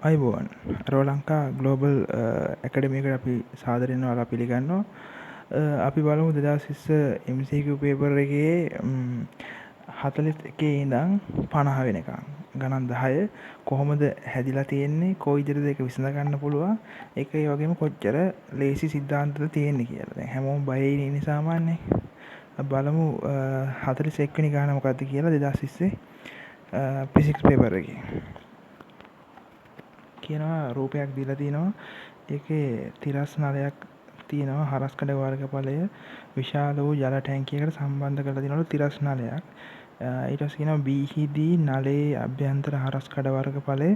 අයිබෝන් raw Lanka global ඇකඩමිකට අපි සාදරයෙන් වලා පිළිගන්නවා. අපි බලමු 2020 MCQ පේපර් එකේ 41 ඉඳන් 50 වෙනකම් ගණන් 10 කොහොමද හැදිලා තියෙන්නේ, කොයි විදිහටද ඒක විසඳ ගන්න පුළුවන්, ඒක ඒ වගේම කොච්චර ලේසි සිද්ධාන්තද තියෙන්නේ කියලා. දැන් හැමෝම බයේ ඉන්නේ සාමාන්‍යයෙන්. අපි බලමු 41 වෙනි ගාන මොකක්ද කියලා 2020 ෆිසික්ස් පේපර් එකේ. කියනවා රූපයක් දීලා තිනවා, ඒකේ තිරස් නලයක් තියෙනවා, හරස්කඩ වර්ගඵලය විශාල වූ ජල ටැංකියකට සම්බන්ධ කරලා තිනවලු තිරස් නලයක්. ඊට පස්සේ කියනවා B හිදී නලයේ අභ්‍යන්තර හරස්කඩ වර්ගඵලය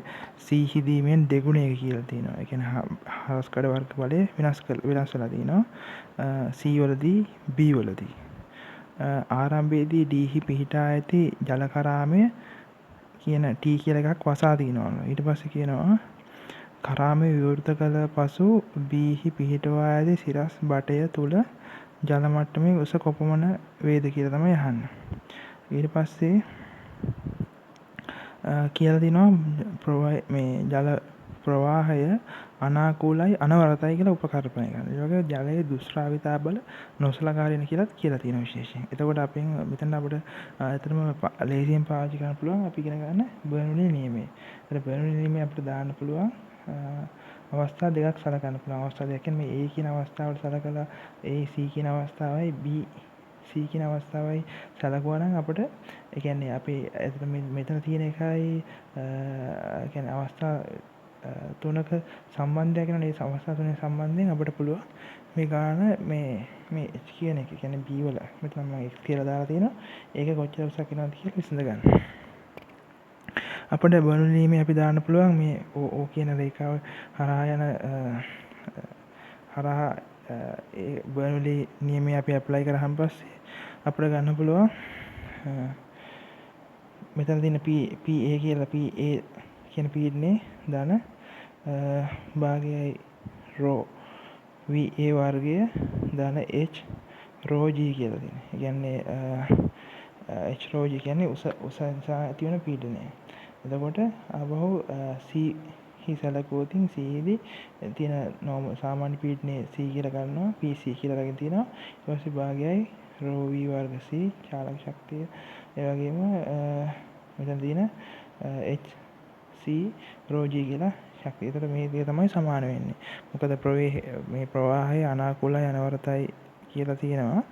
C හිදීමෙන් දෙගුණයක කියලා තියෙනවා. ඒ කියන්නේ හරස්කඩ වර්ගඵලය වෙනස් වෙලා තිනවා C වලදී B වලදී. ආරම්භයේදී D හි පිහිටා ඇති ජල කරාමය කියන T කියලා එකක් වසා තිනවලු. ඊට පස්සේ කියනවා කරාමය විවෘත කළ පසු B හි පිහිටුවා ඇති සිරස් බටය තුල ජල මට්ටමේ උස කොපමණ වේද කියලා තමයි අහන්නේ. ඊට පස්සේ කියලා තිනවා මේ ජල ප්‍රවාහය අනාකූලයි අනවරතයි කියලා උපකල්පනය කරනවා. ඒ වගේ ජලයේ දුෂ්‍රාවිතා බල නොසලකා හරින කියලාත් කියලා තියෙනවා විශේෂයෙන්. එතකොට අපෙන් මෙතන අපිට ඇත්තටම ලේසියෙන් පාවිච්චි කරන්න පුළුවන් අපි ඉගෙන ගන්න බර්නෝලි නියමය. ඒතර බර්නෝලි නියමය අපිට දාන්න පුළුවන් අවස්ථා දෙකක් සලකන්න පුළුවන්. අවස්ථා දෙකක් කියන්නේ මේ A කියන අවස්ථාවට සලකලා A C කියන අවස්ථාවයි B C කියන අවස්ථාවයි සලකුවා නම් අපිට ඒ කියන්නේ අපි මෙතන තියෙන එකයි කියන්නේ අවස්ථා තුනක සම්බන්ධයක් වෙන මේ අවස්ථා තුනේ සම්බන්ධයෙන් අපිට පුළුවන් මේ ගාන මේ H කියන එක කියන්නේ B වල මෙතන මම X කියලා දාලා තියෙනවා. ඒක කොච්චර උසක් වෙනවද කියලා විසඳ ගන්න. අපිට බර්නෝලි නියමය අපි දාන්න පුළුවන් මේ O කියන රේඛාව හරහා යන හරහා ඒ බර්නෝලි නියමය අපි ඇප්ලයි කරාන් පස්සේ අපිට ගන්න පුළුවන් මෙතන තියෙන PA කියලා PA කියන පීඩනයේ ධන භාගයයි රෝ VA වර්ගය ධන H රෝ G කියලා තියෙනවා. ඒ කියන්නේ H රෝ G කියන්නේ උස නිසා ඇති වෙන පීඩනය. එතකොට ආපහු C හි සැලකුවොත් C දී තියෙන සාමාන්‍ය පීඩනයේ C කියලා ගන්නවා, PC කියලා රැගෙන තියෙනවා. ඊට පස්සේ භාගයයි රෝ V වර්ග C චාලක ශක්තිය. ඒ වගේම මෙතන තියෙන HC රෝ G කියලා ශක්තිය. ඒතර මේ දෙක තමයි සමාන වෙන්නේ. මොකද මේ ප්‍රවාහය අනාකූලයි අනවරතයි කියලා තියෙනවා.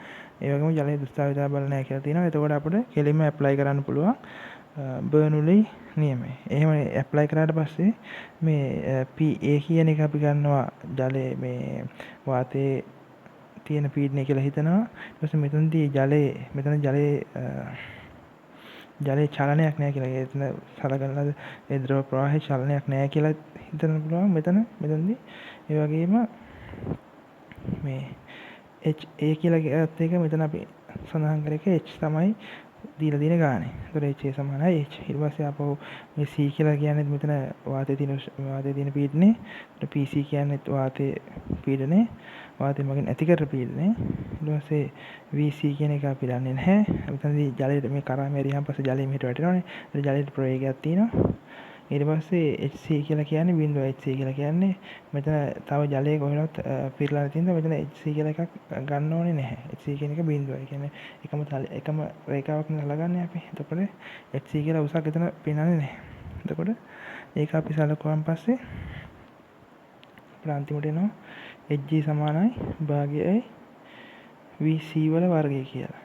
ඒ වගේම ජලයේ දුෂ්‍රාවිතා බල නැහැ කියලා තියෙනවා. එතකොට අපිට කෙලින්ම ඇප්ලයි කරන්න පුළුවන් බර්නෝලි නියමය. එහෙම ඇප්ලයි කරාට පස්සේ මේ PA කියන එක අපි ගන්නවා ජලයේ මේ වාතයේ තියෙන පීඩනය කියලා හිතනවා. ඊට පස්සේ මෙතනදී ජලයේ චලනයක් නැහැ කියලා. එතන සලකනවාද ඒ ද්‍රව ප්‍රවාහයේ චලනයක් නැහැ කියලා හිතන්න පුළුවන් මෙතනදී. ඒ වගේම මේ HA කියලා ගත්ත එක මෙතන අපි සඳහන් කර එක H තමයි දීලා තියෙන ගානේ. ඒතර HA සමානයි H. ඊට පස්සේ ආපහු මේ C කියලා කියන්නේ මෙතන වාතයේ තියෙන පීඩනේ. PC කියන්නේ වාතයේ පීඩනේ. වාතය මගින් ඇති කර පීඩනය. ඊට පස්සේ VC කියන එක අපි දන්නේ නැහැ. මෙතනදී ජලයේ මේ කරාමය ඇරියාන් පස්සේ ජලය මෙහෙට වැටෙනවනේ. ඒ ජලයේ ප්‍රවේගයක් තියෙනවා. ඊට පස්සේ HC කියලා කියන්නේ බිඳුව. HC කියලා කියන්නේ මෙතන තව ජලයේ කොහෙවත් පිරලා නැති නිසා මෙතන HC කියලා එකක් ගන්න ඕනේ නැහැ. HC කියන එක බිඳුව. ඒ කියන්නේ එකම රේඛාවක් නලගන්නේ අපි. එතකොට HC කියලා උසක් එතන පේනන්නේ නැහැ. එතකොට ඒක අපි සලකුවාන් පස්සේ අපිට අන්තිමට එනවා HG සමානයි භාගයයි VC වල වර්ගය කියලා.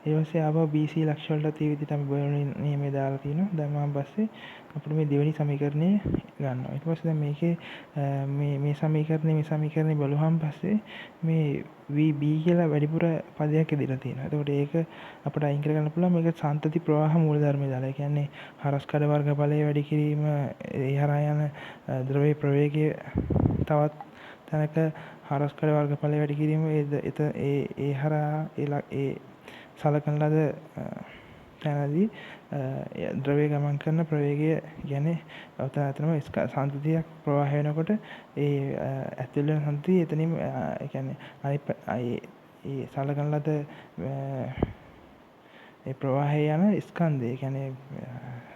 ඒ වගේ ආපහු BC ලක්ෂ වලට ඒ විදිහට අපි බර්නෝලි නියමය දාලා තිනවා. දැම්මම පස්සේ අපිට මේ දෙවෙනි සමීකරණය ගන්නවා. ඊට පස්සේ දැන් මේකේ මේ සමීකරණය බලුවාන් පස්සේ මේ VB කියලා වැඩිපුර පදයක් ඉදිරියට තියෙනවා. එතකොට ඒක අපිට අයින් කරගන්න පුළුවන්. මේක සාන්තති ප්‍රවාහ මූලධර්මය දාලා. ඒ කියන්නේ හරස්කඩ වර්ගඵලය වැඩි කිරීම, ඒ හරහා යන ද්‍රවයේ ප්‍රවේගය තවත් තැනක හරස්කඩ වර්ගඵලය වැඩි කිරීම ඒ හරහා ඒ සලකන ලද තැනදී ද්‍රවය ගමන් කරන ප්‍රවේගය කියන්නේ අතරම සාන්තතියක් ප්‍රවාහය වෙනකොට ඒ ඇතුල් වෙන සාන්තතිය එතනින්ම ඒ කියන්නේ ඒ සලකන ලද ඒ ප්‍රවාහය යන ස්කන්ධය කියන්නේ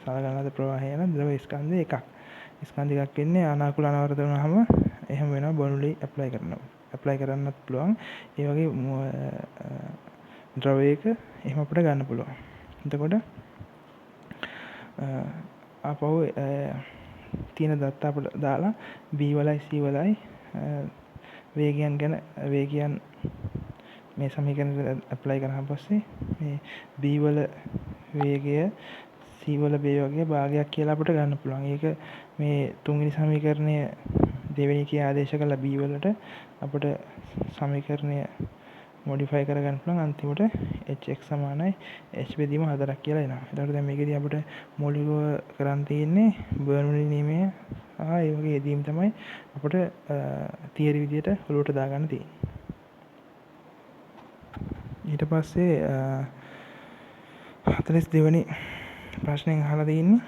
සලකන ලද ප්‍රවාහය යන ද්‍රව ස්කන්ධය එකක්. ස්කන්ධ එකක් ඉන්නේ අනාකූල අනවරත වුණාම එහෙම වෙනවා බොනුලි ඇප්ලයි කරන්නත් පුළුවන්. ඒ වගේ ද්‍රවයක එහෙම අපිට ගන්න පුළුවන්. එතකොට ආපහු තියෙන දත්ත අපිට දාලා B වලයි C වලයි වේගයන් මේ සමීකරණයට ඇප්ලයි කරාම පස්සේ මේ B වල වේගය C වල වේගයේ භාගයක් කියලා අපිට ගන්න පුළුවන්. ඒක මේ තුන්වෙනි සමීකරණය දෙවෙනි කී ආදේශ කළා B වලට අපිට සමීකරණය මොඩිෆයි කරගන්න පුළුවන්. අන්තිමට hx සමානයි h බෙදීම 4ක් කියලා එනවා. එතකොට දැන් මේකෙදී අපිට මූලිකව කරන් තියෙන්නේ බර්නෝලි නියමය සහ ඒ වගේ යෙදීම් තමයි අපිට තියරි විදියට ඔලුවට දාගන්න තියෙන්නේ. ඊට පස්සේ 42 වෙනි ප්‍රශ්නෙන් අහලා තියෙන්නේ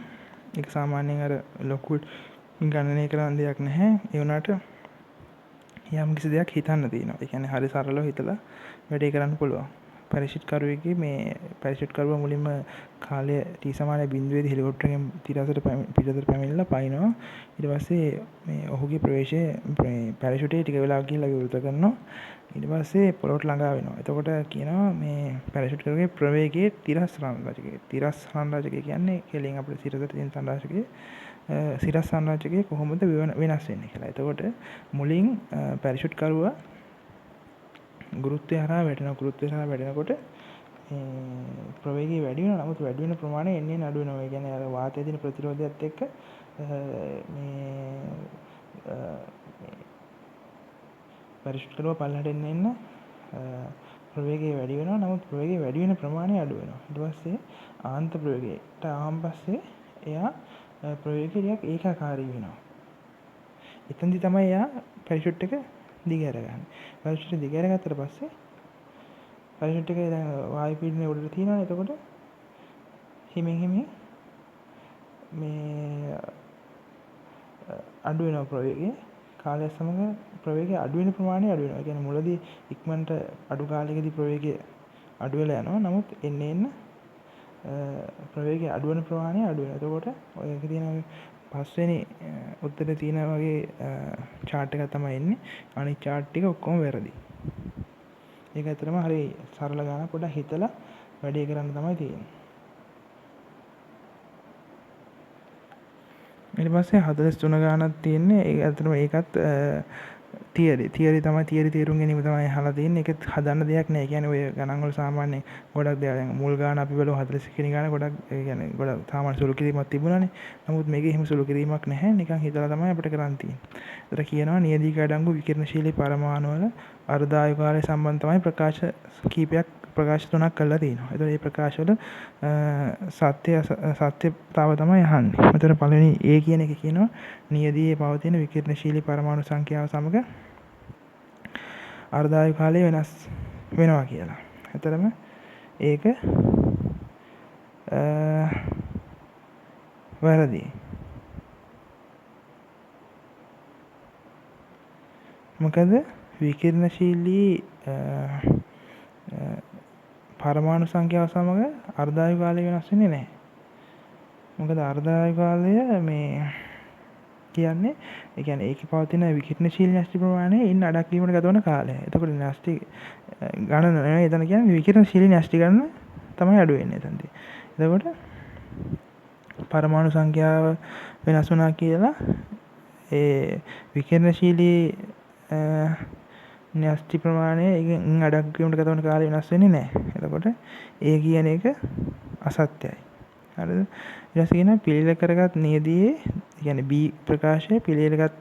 ඒක සාමාන්‍යයෙන් අර ලොකු ගණනය කරන දෙයක් නැහැ. ඒ වුණාට යම් කිසි දෙයක් හිතන්න තියෙනවා. ඒ කියන්නේ හරි සරලව හිතලා වැඩේ කරන්න පුළුවන්. පැරෂූට් කරුවෙක්ගේ මේ පැරෂූට් කරුවා මුලින්ම කාලය t සමානයි 0 දී හෙලිකොප්ටරයෙන් පිටතට පැමිණලා පයින්නවා. ඊට පස්සේ මේ ඔහුගේ ප්‍රවේශය පැරෂූටේ ටික වෙලාවක් ගිහිල්ලා විවෘත කරනවා. ඊට පස්සේ පොළොවට ළඟා වෙනවා. එතකොට කියනවා මේ පැරෂූට් කරුවේ ප්‍රවේගයේ තිරස් සංරාජකය. තිරස් සංරාජකය කියන්නේ කෙලින් අපිට සිරසට තියෙන සංරාජකය. සිරස් සංරාජකය කොහොමද වෙනස් වෙන්නේ කියලා. එතකොට මුලින් පැරෂූට් කරුවා ගුරුත්වය හරහා වැටෙනකොට ප්‍රවේගය වැඩි වෙනවා. නමුත් වැඩි වෙන ප්‍රමාණය එන්නේ අඩු වෙනවා. ඒ කියන්නේ අර වාතයේ තියෙන ප්‍රතිරෝධයත් එක්ක මේ පැරෂූට් කරුවා පල්ලෙහාට එන්න ප්‍රවේගය වැඩි වෙනවා. නමුත් ප්‍රවේගය වැඩි වෙන ප්‍රමාණය අඩු වෙනවා. ඊට පස්සේ ආන්ත ප්‍රවේගයට ආවම පස්සේ එයා ප්‍රවේගය ටිකක් ඒකාකාරී වෙනවා. එතෙන්දි තමයි එයා පැරෂූට් එක දිගහැරගන්නේ. පැරෂූට් එක දිගහැරගත්තට පස්සේ පැරෂූට් එකේ දැන් වායු පීඩනය උඩට තියෙනවානේ. එතකොට හිමින් මේ අඩු වෙනවා ප්‍රවේගය. කාලය සමග ප්‍රවේගය අඩු වෙන ප්‍රමාණය අඩු වෙනවා. ඒ කියන්නේ මුලදී ඉක්මනට අඩු කාලයකදී ප්‍රවේගය අඩු වෙලා යනවා. නමුත් එන්න ප්‍රවේගය අඩු වෙන ප්‍රමාණය අඩු වෙනවා. එතකොට ඔයක තියෙන පස්වෙනි උත්තරේ තියෙන වගේ chart එකක් තමයි එන්නේ. අනිත් chart ටික ඔක්කොම වැරදි. ඒක ඇත්තටම හරි සරල ගානක්. පොඩ්ඩක් හිතලා වැඩේ කරන්න තමයි තියෙන්නේ. ඊට පස්සේ 43 ගානක් තියෙන්නේ. ඒක ඇත්තටම ඒකත් තියරි තමයි. තියරි තේරුම් ගැනීම තමයි අහලා තියෙන්නේ. ඒකත් හදන්න දෙයක් නෑ. ඒ කියන්නේ ඔය ගණන් වල සාමාන්‍යයෙන් ගොඩක් දේවල් දැන් මුල් ගාන අපි බලමු 41 වෙනි ගාන ගොඩක් ඒ කියන්නේ ගොඩක් සාමාන්‍ය සුළු කිරීමක් තිබුණානේ. නමුත් මේකේ එහෙම සුළු කිරීමක් නැහැ. නිකන් හිතලා තමයි අපිට කරන්න තියෙන්නේ. ඒතර කියනවා නියදික අඩංගු විකිරණශීලී පරමාණු වල අර්ධායු කාලය සම්බන්ධ තමයි ප්‍රකාශ තුනක් කරලා තියෙනවා. ඒතර මේ ප්‍රකාශ වල සත්‍යතාව තමයි අහන්නේ. මෙතන පළවෙනි A කියන එක කියනවා නියදියේ පවතින විකිරණශීලී පරමාණු සංඛ්‍යාව සමග අර්ධායු කාලය වෙනස් වෙනවා කියලා. එතරම් ඒක වැරදි. මොකද විකිරණශීලී පරමාණු සංඛ්‍යාව සමග අර්ධායු කාලය වෙනස් වෙන්නේ නැහැ. මොකද අර්ධායු කාලය මේ කියන්නේ ඒ කියන්නේ ඒකේ පවතින විකිරණශීලී න්‍යෂ්ටි ප්‍රමාණය ඉන්න අඩක් වීමට ගත වන කාලය. එතකොට න්‍යෂ්ටි ගණන නෙවෙයි එතන කියන්නේ විකිරණශීලී න්‍යෂ්ටි ගණන තමයි අඩු වෙන්නේ එතනදී. එතකොට පරමාණු සංඛ්‍යාව වෙනස් වුණා කියලා ඒ විකිරණශීලී න්‍යෂ්ටි ප්‍රමාණය ඉන් අඩක් වීමට ගත වන කාලය වෙනස් වෙන්නේ නැහැ. එතකොට ඒ කියන එක අසත්‍යයි. හරිද? ඊට පස්සේ කියනවා පිළියෙල කරගත් නියදියේ කියන්නේ B ප්‍රකාශය පිළියෙලගත්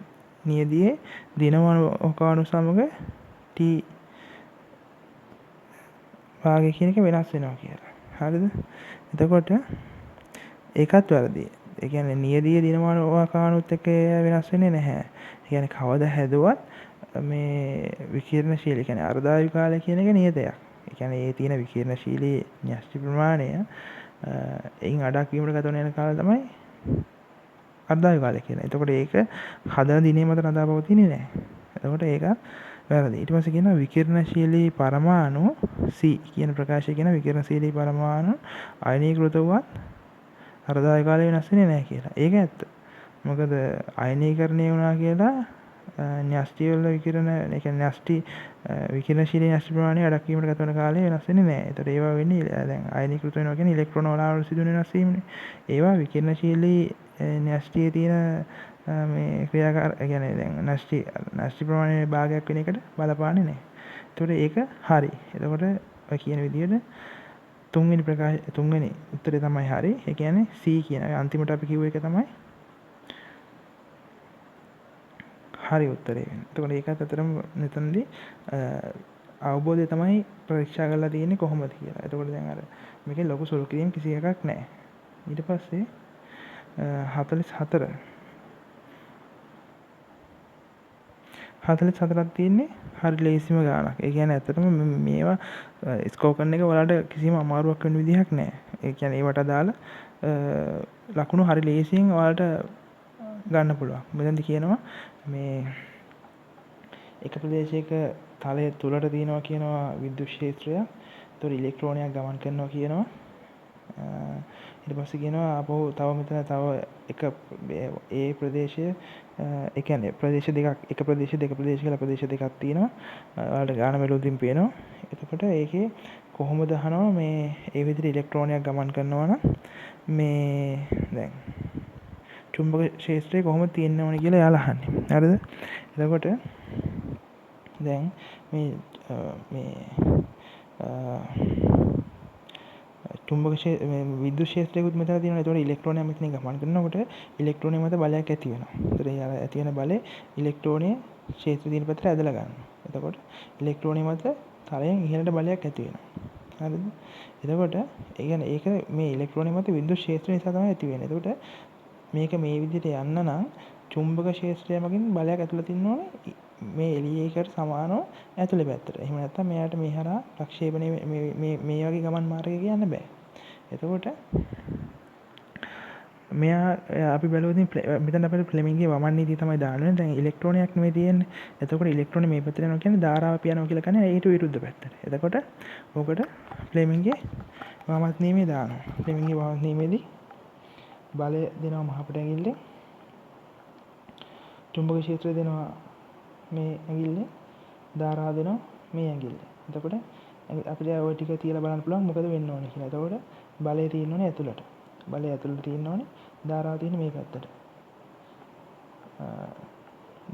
නියදියේ දිනවකාණු සමග T භාගය කියන එක වෙනස් වෙනවා කියලා. හරිද? එතකොට ඒකත් වැරදි. ඒ කියන්නේ නියදියේ දිනවකාණුත් එක්ක වෙනස් වෙන්නේ නැහැ. ඒ කියන්නේ කවදා හැදුවත් මේ විකිරණශීලී කියන්නේ අර්ධායු කාලය කියන එක නියතයක්. ඒ කියන්නේ ඒ තියෙන විකිරණශීලී න්‍යෂ්ටි ප්‍රමාණය එයින් අඩක් වීමට ගත වෙන කාලය තමයි අර්ධායු කාලය කියන්නේ. එතකොට ඒක හදන දිනේ මත රඳා පවතින්නේ නැහැ. එතකොට ඒක වැරදි. ඊට පස්සේ කියනවා විකිරණශීලී පරමාණු C කියන ප්‍රකාශය කියන විකිරණශීලී පරමාණු අයනීකృత වුවත් අර්ධායු කාලය වෙනස් වෙන්නේ නැහැ කියලා. ඒක ඇත්ත. මොකද අයනීකරණය වුණා කියලා න්‍යෂ්ටි වල විකිරණ ඒ කියන්නේ න්‍යෂ්ටි විකිරණශීලී න්‍යෂ්ටි ප්‍රමාණය අඩක් වීමට ගත වන කාලය වෙනස් වෙන්නේ නැහැ. ඒතර ඒවා වෙන්නේ දැන් අයනීකృత වෙනවා කියන්නේ ඉලෙක්ට්‍රෝන වල සිදුවන වෙනස් වීමනේ. ඒවා විකිරණශීලී න්‍යෂ්ටියේ තියෙන මේ ක්‍රියාකාර ඒ කියන්නේ දැන් න්‍යෂ්ටි ප්‍රමාණයේ භාගයක් වෙන එකට බලපාන්නේ නැහැ. ඒතකොට ඒක හරි. එතකොට ඔය කියන විදිහට තුන්වෙනි උත්තරේ තමයි හරි. ඒ කියන්නේ C කියන අන්තිමට අපි කිව්ව එක තමයි හරි උත්තරේ වෙන්නේ. එතකොට ඒකත් අතරම මෙතනදී අවබෝධය තමයි පරීක්ෂා කරලා තියෙන්නේ කොහොමද කියලා. එතකොට දැන් අර මේකේ ලොකු සුළු කිරීම් කිසි එකක් නැහැ. ඊට පස්සේ 44ක් තියෙන්නේ හරි ලේසිම ගාණක්. ඒ කියන්නේ ඇත්තටම මේවා ස්කෝර් කරන එක ඔයාලට කිසිම අමාරුවක් වෙන විදිහක් නැහැ. ඒ කියන්නේ ඒවට අදාළ ලකුණු හරි ලේසියෙන් ඔයාලට ගන්න පුළුවන්. මෙතනදී කියනවා මේ එක ප්‍රදේශයක තලය තුලට තියෙනවා කියනවා විද්‍යුත් ක්ෂේත්‍රය. ඒතකොට ඉලෙක්ට්‍රෝනයක් ගමන් කරනවා කියනවා. ඊට පස්සේ කියනවා ආපහු තව මෙතන තව එක ඒ ප්‍රදේශය ඒ කියන්නේ ප්‍රදේශ දෙකක් එක ප්‍රදේශ දෙක ප්‍රදේශ කියලා ප්‍රදේශ දෙකක් තියෙනවා. ඔයාලට ගාන මෙලොවකින් පේනවා. එතකොට ඒකේ කොහොමද අහනවා මේ ඒ විදිහට ඉලෙක්ට්‍රෝනයක් ගමන් කරනවා නම් මේ දැන් චුම්බක ක්ෂේත්‍රය කොහොමද තියෙන්න ඕනේ කියලා එයාලා අහන්නේ. හරිද? එතකොට දැන් මේ චුම්බක විද්‍යුත් ක්ෂේත්‍රයකුත් මෙතන තියෙනවා. ඒතකොට ඉලෙක්ට්‍රෝනයක් මෙතනින් ගමන් කරනකොට ඉලෙක්ට්‍රෝනය මත බලයක් ඇති වෙනවා. ඒතර ඒ ඇති වෙන බලය ඉලෙක්ට්‍රෝනය ක්ෂේත්‍ර තියෙන පැත්තට ඇදලා ගන්නවා. එතකොට ඉලෙක්ට්‍රෝනය මත තලයෙන් ඉහළට බලයක් ඇති වෙනවා. හරිද? එතකොට ඒ කියන්නේ ඒක මේ ඉලෙක්ට්‍රෝනය මත විද්‍යුත් ක්ෂේත්‍රය නිසා තමයි ඇති වෙන්නේ. එතකොට මේක මේ විදිහට යන්න නම් චුම්බක ක්ෂේත්‍රය මගින් බලයක් ඇතුළත ඉන්න ඕනේ මේ එළියේකට සමානව ඇතුළේ පැත්තට. එහෙම නැත්නම් මෙයාට මේ හරහා ප්‍රක්ෂේපණය මේ වගේ ගමන් මාර්ගයක යන්න බෑ. එතකොට මෙයා අපි බැලුවොත් මෙතන අපිට ෆ්ලෙමින්ගේ වමන් නීතිය තමයි දාන්නේ. දැන් ඉලෙක්ට්‍රෝනයක් නෙමෙයි තියෙන්නේ. එතකොට ඉලෙක්ට්‍රෝන මේ පැත්තට යනවා කියන්නේ ධාරාව පියනවා කියලා කියන්නේ ඊට විරුද්ධ පැත්තට. එතකොට ඕකට ෆ්ලෙමින්ගේ වමන් නීතිය දානවා. ෆ්ලෙමින්ගේ වමන් නීතියේදී බලය දෙනවා මහපට ඇඟිල්ලෙන්. චුම්බක ක්ෂේත්‍රය දෙනවා මේ ඇඟිල්ලෙන්. ධාරාව දෙනවා මේ ඇඟිල්ලෙන්. එතකොට අපිට ওই ටික තියලා බලන්න පුළුවන් මොකද වෙන්න ඕනේ කියලා. එතකොට බලය තියෙන්න ඕනේ ඇතුළට. බලය ඇතුළට තියෙන්න ඕනේ. ධාරාව තියෙන්නේ මේ පැත්තට.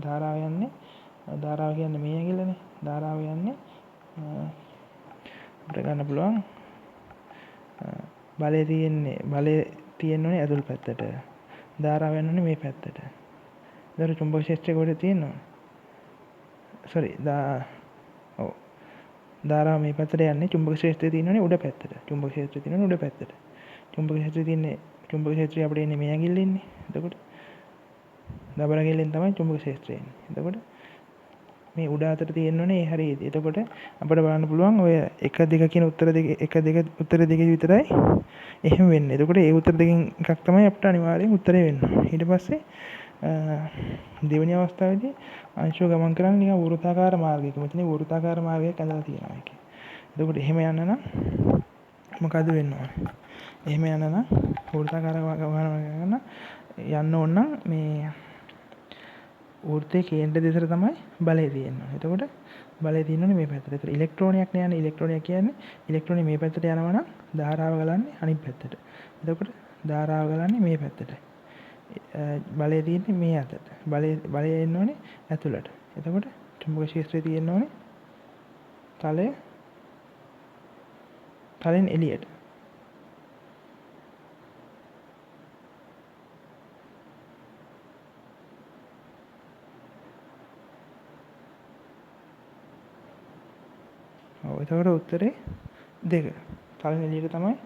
ධාරාව කියන්නේ මේ ඇඟිල්ලනේ. ධාරාව යන්නේ අපිට ගන්න පුළුවන් බලය තියෙන්න ඕනේ ඇතුළ පැත්තට. ධාරාව යන්න ඕනේ මේ පැත්තට. එතකොට චුම්බක ක්ෂේත්‍රය කොහෙද තියෙන්නේ? ධාරාව මේ පැත්තට යන්නේ චුම්බක ක්ෂේත්‍රය තියෙන්නේ උඩ පැත්තට. චුම්බක ක්ෂේත්‍රය තියෙන්නේ උඩ පැත්තට. චුම්බක ක්ෂේත්‍රය අපිට එන්නේ මේ ඇඟිල්ලේ ඉන්නේ. එතකොට දබර ඇඟිල්ලෙන් තමයි චුම්බක ක්ෂේත්‍රය එන්නේ. එතකොට මේ උඩ අතට තියෙන්න ඕනේ ඒ හරියදී. එතකොට අපිට බලන්න පුළුවන් ඔය 1 2 කියන උත්තර දෙකේ විතරයි එහෙම වෙන්නේ. එතකොට ඒ උත්තර දෙකෙන් එකක් තමයි අපිට අනිවාර්යෙන් උත්තරේ වෙන්නේ. ඊට පස්සේ දෙවෙනි අවස්ථාවේදී අංශුව ගමන් කරන්නේ නිකන් වෘත්තාකාර මාර්ගයක. මෙතන වෘත්තාකාර මාර්ගයක් ඇඳලා තියෙනවා ඒකේ. එතකොට එහෙම යන්න නම් මොකද වෙන්න ඕනේ? එහෙම යන්න නම් වෘත්තාකාර මාර්ගයක යන්න ඕන නම් මේ වෘත්තයේ කේන්ද්‍ර දෙසට තමයි බලය තියෙන්නේ. එතකොට බලය තියෙන්නේ මේ පැත්තට. ඒතර ඉලෙක්ට්‍රෝනයක් නේ යන්නේ. ඉලෙක්ට්‍රෝනයක් කියන්නේ ඉලෙක්ට්‍රෝනේ මේ පැත්තට යනවා නම් ධාරාව ගලන්නේ අනිත් පැත්තට. එතකොට ධාරාව ගලන්නේ මේ පැත්තට. බලය තියෙන්නේ මේ අතට. බලය එන්න ඕනේ ඇතුළට. එතකොට චුම්බක ක්ෂේත්‍රය තියෙන්න ඕනේ තලෙන් එළියට. ඔව් එතකොට උත්තරේ 2. තලෙන් එළියට තමයි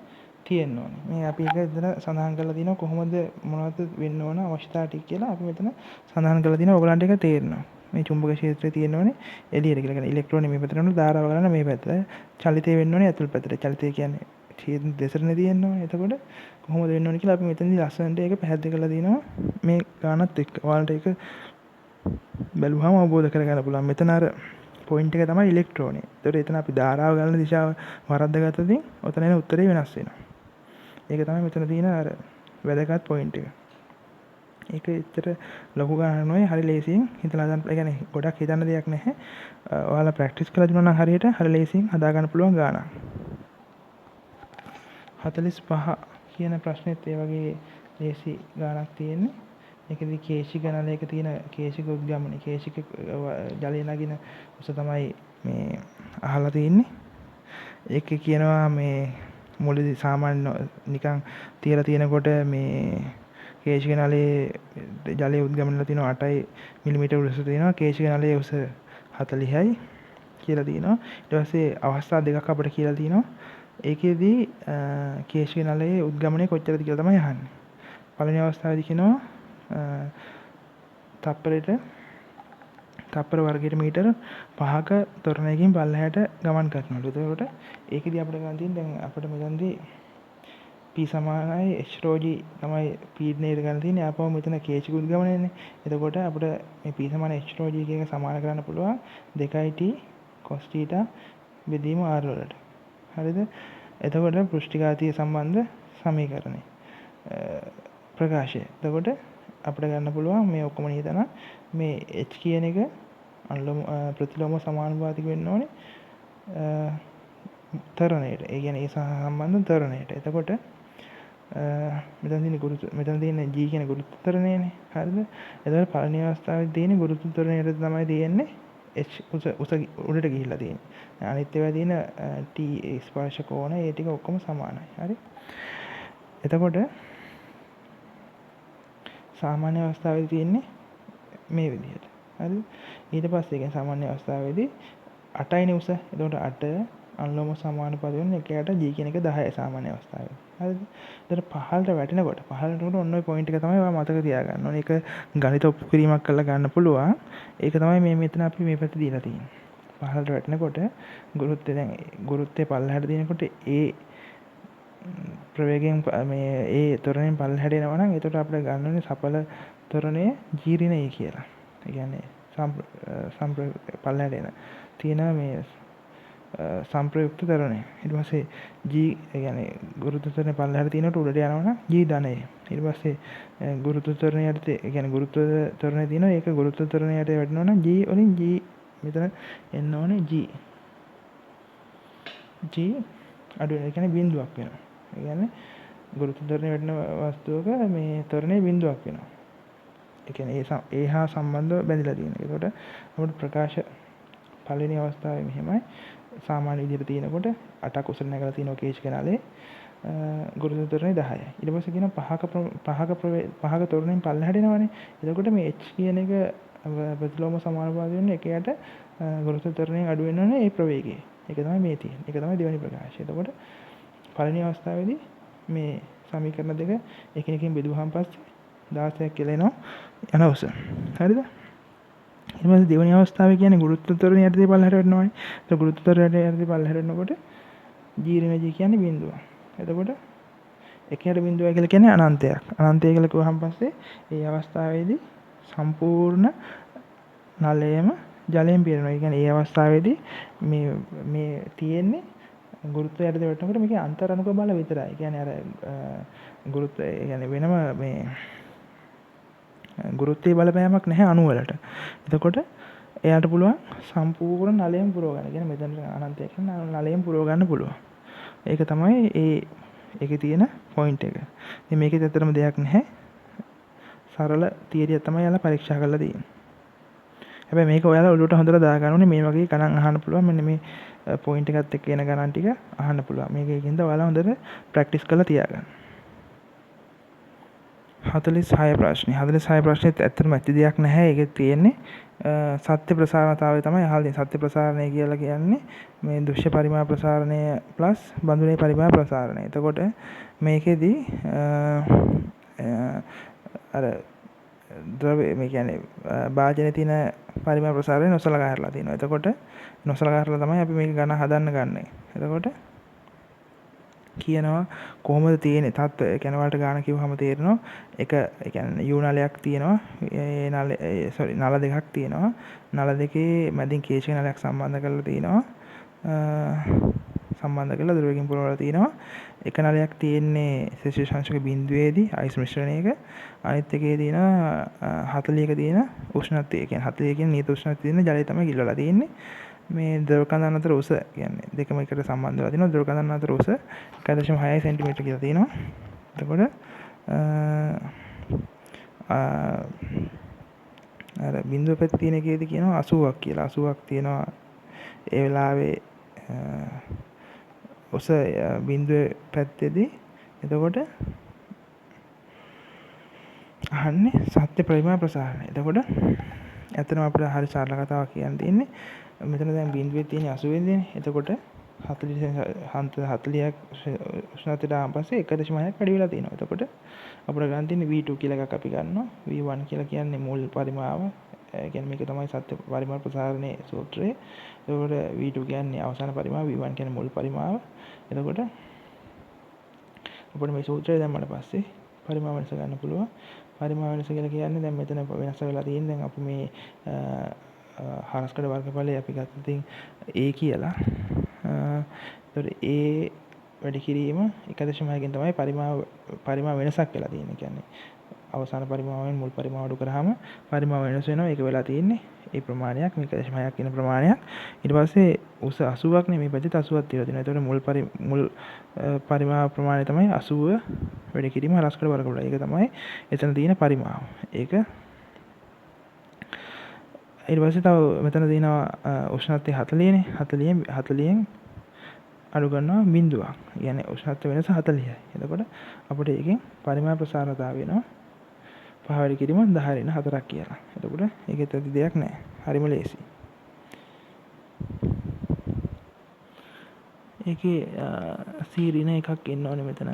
තියෙන්න ඕනේ. මේ අපි එක එතන සඳහන් කරලා දිනවා කොහොමද මොනවද වෙන්න ඕන අවශ්‍යතාව ටික කියලා අපි මෙතන සඳහන් කරලා දිනවා. ඔයගලන්ට ඒක තේරෙනවා. මේ චුම්බක ක්ෂේත්‍රය තියෙන්න ඕනේ එළියට කියලා. කියන්නේ ඉලෙක්ට්‍රෝන මේ පැත්තට යනවා ධාරාව ගලන මේ පැත්තට. චලිතය වෙන්න ඕනේ ඇතුළ පැත්තට. චලිතය කියන්නේ ඡේද දෙසටනේ තියෙන්න ඕනේ. එතකොට කොහොමද වෙන්න ඕනේ කියලා අපි මෙතනදී ලස්සනට ඒක පැහැදිලි කරලා දිනවා. මේ ගානත් එක්ක. ඔයාලට ඒක බැලුවාම අවබෝධ කරගන්න පුළුවන්. මෙතන අර පොයින්ට් එක තමයි ඉලෙක්ට්‍රෝනේ. ඒතකොට එතන අපි ධාරාව ගලන දිශාව වරද්දාගත්තොත් ඔතන එන උත්තරේ වෙනස් වෙනවා. ඒක තමයි මෙතන තියෙන අර වැදගත් පොයින්ට් එක. ඒක එච්චර ලොකු ගණනක් නෙවෙයි. හරි ලේසියෙන් හිතලා හදන්න. ඒ කියන්නේ ගොඩක් හිතන්න දෙයක් නැහැ. ඔයාලා ප්‍රැක්ටිස් කරලා දුන්නා නම් හරියට හරි ලේසියෙන් හදා ගන්න පුළුවන් ගානක්. 45 කියන ප්‍රශ්නෙත් ඒ වගේ ලේසි ගානක් තියෙන්නේ. ඒකෙදි කේශික නලයක තියෙන කේශික උද්ගමනය කේශික ජලය නගින උස තමයි මේ අහලා තියෙන්නේ. ඒකේ කියනවා මේ මුලදී සාමාන්‍ය නිකන් තියලා තියෙනකොට මේ කේශික නලයේ ජලයේ උද්ගමනය තියෙනවා 8 මිලිමීටර උස තියෙනවා. කේශික නලයේ උස 40යි කියලා තියෙනවා. ඊට පස්සේ අවස්ථා දෙකක් අපිට කියලා තියෙනවා. ඒකෙදී කේශික නලයේ උද්ගමනය කොච්චරද කියලා තමයි අහන්නේ. පළවෙනි අවස්ථාවේදී කියනවා තප්පර වර්ගයට මීටර 5ක ත්වරණයකින් පල්ලෙහාට ගමන් කරනවලු. එතකොට ඒකෙදී අපිට ගන්න තියෙන දැන් අපිට මෙතනදී P සමානයි h/g තමයි පීඩනයට ගන්න තියෙන්නේ. ආපහු මෙතන කේශික උද්ගමනයනේ. එතකොට අපිට මේ P සමාන h/g එක සමාන කරන්න පුළුවන් 2t cos θ බෙදීම r වලට. හරිද? එතකොට පෘෂ්ඨඝාතීය සම්බන්ධ සමීකරණය ප්‍රකාශය. එතකොට අපිට ගන්න පුළුවන් මේ ඔක්කොම නියතන මේ h කියන එක ප්‍රතිලෝම සමානුපාතික වෙන්න ඕනේ තරණයට. ඒ කියන්නේ ඒ සම්බන්ධ තරණයට. එතකොට මෙතන තියෙන g කියන ගුරුත්ව තරණයනේ. හරිද? එතකොට පළවෙනි අවස්ථාවේ තියෙන ගුරුත්ව තරණයට තමයි තියෙන්නේ h උස උඩට ගිහිල්ලා තියෙන්නේ. අනිත් ඒවා තියෙන t ස්පර්ශ කෝණ ඒ ටික ඔක්කොම සමානයි. හරි? එතකොට සාමාන්‍ය අවස්ථාවේදී තියෙන්නේ මේ විදිහට. හරිද? ඊට පස්සේ කියන්නේ සාමාන්‍ය අවස්ථාවේදී 8යිනේ උස. එතකොට 8 අනුලෝම සමානුපාත වෙන එකයට g කියන එක 10යි සාමාන්‍ය අවස්ථාවේ. හරිද? එතකොට පහළට වැටෙනකොට ඔන්න ඔය පොයින්ට් එක තමයි ඔයා මතක තියාගන්න ඕනේ. ඒක ගණිත ඔප්පු කිරීමක් කරලා ගන්න පුළුවන්. ඒක තමයි මේ මෙතන අපි මේ පැත්තේ දීලා තියෙන්නේ. පහළට වැටෙනකොට ගුරුත්වය පල්ලෙහාට දිනනකොට ඒ ප්‍රවේගයෙන් මේ ඒ ත්වරණයෙන් පල්ලෙහාට එනවා නම් එතකොට අපිට ගන්න ඕනේ සඵල ත්වරණය g ඍණ a කියලා. ඒ කියන්නේ පල්ලෙහාට එන තියෙන මේ සම්ප්‍රයුක්ත ත්වරණය. ඊට පස්සේ g ඒ කියන්නේ ගුරුත්ව ත්වරණය පල්ලෙහාට තියෙනකොට උඩට යනවා නම් g ධනය. ඊට පස්සේ ගුරුත්ව ත්වරණයට ඒ කියන්නේ ගුරුත්ව ත්වරණය තියෙනවා. ඒක ගුරුත්ව ත්වරණයට වැටෙනවා නම් g වලින් g මෙතන එන්න ඕනේ g අඩු වෙනවා. ඒ කියන්නේ බිඳුවක් වෙනවා. ඒ කියන්නේ ගුරුත්ව ත්වරණය වැටෙන වස්තුවක මේ ත්වරණය බිඳුවක් වෙනවා. ඒ කියන්නේ ඒ හා සම්බන්ධව බැඳිලා තියෙනවා. ඒකට අපිට ප්‍රකාශ පළවෙනි අවස්ථාවේ මෙහෙමයි. සාමාන්‍ය විදිහට තියෙනකොට 8ක් උසට නැගලා තියෙනවා කේශික නලයේ ගුරුත්ව ත්වරණය 10යි. ඊට පස්සේ කියනවා පහක ත්වරණයෙන් පල්ලෙහාට එනවනේ. එතකොට මේ h කියන එක ප්‍රතිලෝම සමානුපාත වෙන එකයට ගුරුත්ව ත්වරණයෙන් අඩු වෙනවනේ ඒ ප්‍රවේගය. ඒක තමයි මේ තියෙන්නේ. ඒක තමයි දෙවෙනි ප්‍රකාශය. එතකොට පළවෙනි අවස්ථාවේදී මේ සමීකරණ දෙක එකිනෙකින් බෙදුවාන් පස්සේ 16ක් කියලා එනවා යන උස. හරිද? ඊට පස්සේ දෙවෙනි අවස්ථාවේ කියන්නේ ගුරුත්ව ත්වරණය යටතේ පල්ලෙහාට වැටෙනවානේ. ඒක ගුරුත්ව ත්වරණය යටතේ පල්ලෙහාට වැටෙනකොට g ඍණ g කියන්නේ බිඳුව. එතකොට එකයට බිඳුවයි කියලා කියන්නේ අනන්තයක්. අනන්තය කියලා කිව්වහම පස්සේ ඒ අවස්ථාවේදී සම්පූර්ණ නලයම ජලයෙන් පිරෙනවා. ඒ කියන්නේ ඒ අවස්ථාවේදී මේ තියෙන්නේ ගුරුත්වය යටතේ වැටෙනකොට මේකේ අන්තර් අනුක බල විතරයි. ඒ කියන්නේ අර ගුරුත්වය ඒ කියන්නේ වෙනම මේ ගුරුත්වයේ බලපෑමක් නැහැ අණු වලට. එතකොට එයාට පුළුවන් සම්පූර්ණ නලයෙන් පුරව ගන්න. කියන්නේ මෙතන අනන්තය කියන නලයෙන් පුරව ගන්න පුළුවන්. ඒක තමයි ඒකේ තියෙන පොයින්ට් එක. ඉතින් මේකෙත් ඇත්තටම දෙයක් නැහැ. සරල තියරියක් තමයි යාලා පරීක්ෂා කරලා තියෙන්නේ. හැබැයි මේක ඔයාලා ඔළුවට හොඳට දාගන්න ඕනේ. මේ වගේ ගණන් අහන්න පුළුවන්. මෙන්න මේ පොයින්ට් එකත් එක්ක එන ගණන් ටික අහන්න පුළුවන්. මේකෙන්ද ඔයාලා හොඳට ප්‍රැක්ටිස් කරලා තියාගන්න. 46 ප්‍රශ්නේ. 46 ප්‍රශ්නෙත් ඇත්තටම ඇති දෙයක් නැහැ. ඒකේ තියෙන්නේ සත්‍ය ප්‍රසාරණතාවය තමයි අහලා තියෙන්නේ. සත්‍ය ප්‍රසාරණය කියලා කියන්නේ මේ දෘශ්‍ය පරිමාණ ප්‍රසාරණය ප්ලස් බඳුනේ පරිමාණ ප්‍රසාරණය. එතකොට මේකෙදි අර ද්‍රව්‍ය මේ කියන්නේ භාජනයේ තියෙන පරිමාණ ප්‍රසාරණය නොසලකා හැරලා තියෙනවා. එතකොට නොසලකා හැරලා තමයි අපි මේක ගණන් හදන්න ගන්නෙ. එතකොට කියනවා කොහොමද තියෙන්නේ තත්ත්වය. ඒ කියන්නේ ඔයාලට ගාන කිව්වම තේරෙනවා. එක ඒ කියන්නේ U නලයක් තියෙනවා. ඒ නල දෙකක් තියෙනවා. නල දෙකේ මැදින් කේශික නලයක් සම්බන්ධ කරලා තියෙනවා. සම්බන්ධ කරලා දරුවකින් පුරවලා තිනවා. එක නලයක් තියෙන්නේ සෙල්සියස් අංශක බිඳුවේදී අයිස් මිශ්‍රණයක. අනිත් එකේ තියෙනවා 40ක තියෙන උෂ්ණත්වය. කියන්නේ 40 කියන නියත උෂ්ණත්වය තියෙන ජලය තමයි කිල්ලලා තියෙන්නේ. මේ ද්‍රව කඳන් අතර උස කියන්නේ දෙකම එකට සම්බන්ධ වෙලා තිනවා. ද්‍රව කඳන් අතර උස 1.6 සෙන්ටිමීටර කියලා තියෙනවා. එතකොට අර බිඳුව පැත්තේ තියෙන එකේදී කියනවා 80ක් කියලා. 80ක් තියෙනවා ඒ වෙලාවේ උස බිඳුවේ පැත්තේදී. එතකොට අහන්නේ සත්‍ය පරිමාණ ප්‍රසාරණය. එතකොට ඇත්තටම අපිට හරි සරල කතාවක් කියන්න තියෙන්නේ. මෙතන දැන් බිඳුවේ තියෙන 80 වෙනිනේ. එතකොට 40ක් උෂ්ණත්වයට ආවන් පස්සේ 1.6ක් වැඩි වෙලා තියෙනවා. එතකොට අපිට ගන්න තියෙන්නේ V2 කියලා එකක් අපි ගන්නවා. V1 කියලා කියන්නේ මුල් පරිමාව. ඒ කියන්නේ මේක තමයි සත්‍ය පරිමාණ ප්‍රසාරණයේ සූත්‍රය. එතකොට V2 කියන්නේ අවසාන පරිමාව, V1 කියන්නේ මුල් පරිමාව. එතකොට අපිට මේ සූත්‍රය දැම්මට පස්සේ පරිමාව වෙනස ගන්න පුළුවන්. පරිමාව වෙනස කියලා කියන්නේ දැන් මෙතන වෙනස වෙලා තියෙන්නේ දැන් අපි මේ හරස්කඩ වර්ගඵලය අපි ගත්ත ඉතින් A කියලා. එතකොට A වැඩි කිරීම 1.6කින් තමයි පරිමාව වෙනසක් වෙලා තියෙන්නේ. කියන්නේ අවසාන පරිමාවෙන් මුල් පරිමාව අඩු කරාම පරිමාව වෙනස් වෙනවා. ඒක වෙලා තියෙන්නේ ඒ ප්‍රමාණයක් 1.6ක් කියන ප්‍රමාණයක්. ඊට පස්සේ උස 80ක් නේ මේ පැත්තේ 80ක් තියලා තියෙනවා. ඒතකොට මුල් පරිමාව ප්‍රමාණය තමයි 80 වැඩි කිරීම හරස්කඩ වර්ගඵලය. ඒක තමයි එතන තියෙන පරිමාව. ඒක ඊට පස්සේ තව මෙතන තියෙනවා උෂ්ණත්වය 40නේ. 40න් අඩු කරනවා බිඳුවක්. කියන්නේ උෂ්ණත්ව වෙනස 40යි. එතකොට අපිට ඒකෙන් පරිමාණ ප්‍රසාරණතාව වෙනවා 5 වැඩි කිරීම 10 කියලා. එතකොට ඒකෙත් ඇති දෙයක් නැහැ. හරිම ලේසි. ඒකේ සීරින එකක් එන්න ඕනේ මෙතන.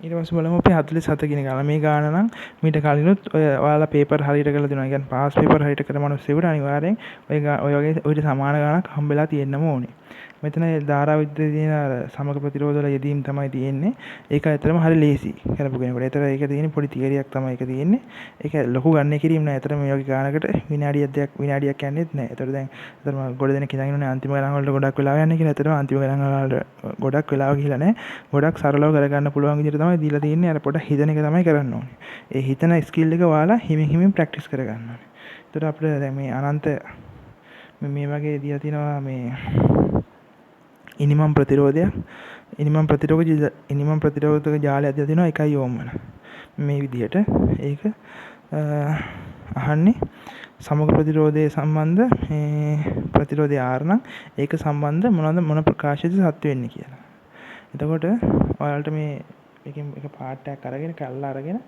ඊට පස්සේ බලමු අපි 47 කියන ගාන. මේ ගාන නම් මීට කලිනුත් ඔය ඔයාලා පේපර් හරියට කරලා දෙනවා. කියන්නේ පාස් පේපර් හරියට කරන මිනිස්සුන්ට අනිවාර්යෙන් ඔය වගේ ඔය සමාන ගානක් හම්බෙලා තියෙන්නම ඕනේ. මෙතන ධාරා විද්‍යාවේ තියෙන සමග ප්‍රතිරෝධ වල යෙදීම් තමයි තියෙන්නේ. ඒක ඇත්තටම හරි ලේසි කරපු කෙනෙකුට. ඒතර ඒක තියෙන්නේ පොඩි තියරියක් තමයි ඒක තියෙන්නේ. ඒක ලොකු ගණනය කිරීම නෑ. ඇත්තටම මේ වගේ ගානකට විනාඩියක් යන්නේත් නෑ. ඒතර දැන් ඇත්තටම ගොඩ දෙනෙක් ඉඳන් ඉන්නෝනේ අන්තිම ගණන් වලට ගොඩක් වෙලාව යන්නේ කියලා. ඇත්තටම අන්තිම ගණන් වලට ගොඩක් වෙලාව ගිහිලා නෑ. ගොඩක් සරලව කරගන්න පුළුවන් විදිහට තමයි දීලා තියෙන්නේ. අර පොඩ හිතන එක තමයි කරන්න ඕනේ. ඒ හිතන ස්කිල් එක ඔයාලා හිමින් ප්‍රැක්ටිස් කරගන්න ඕනේ. ඒතර අපිට දැන් මේ අනන්ත මේ වගේ දීලා තියෙනවා මේ ඉනිමම් ප්‍රතිරෝධයක්. ඉනිමම් ප්‍රතිරෝධක ජාලයක් දීලා තියෙනවා 1 ඕම් වන. මේ විදිහට ඒක අහන්නේ සමග ප්‍රතිරෝධයේ සම්බන්ධ මේ ප්‍රතිරෝධය R නම් ඒක සම්බන්ධ මොන ප්‍රකාශයද සත්‍ය වෙන්නේ කියලා. එතකොට ඔයාලට මේ එකෙන් එක පාර්ට් එකක් අරගෙන කල්ලා අරගෙන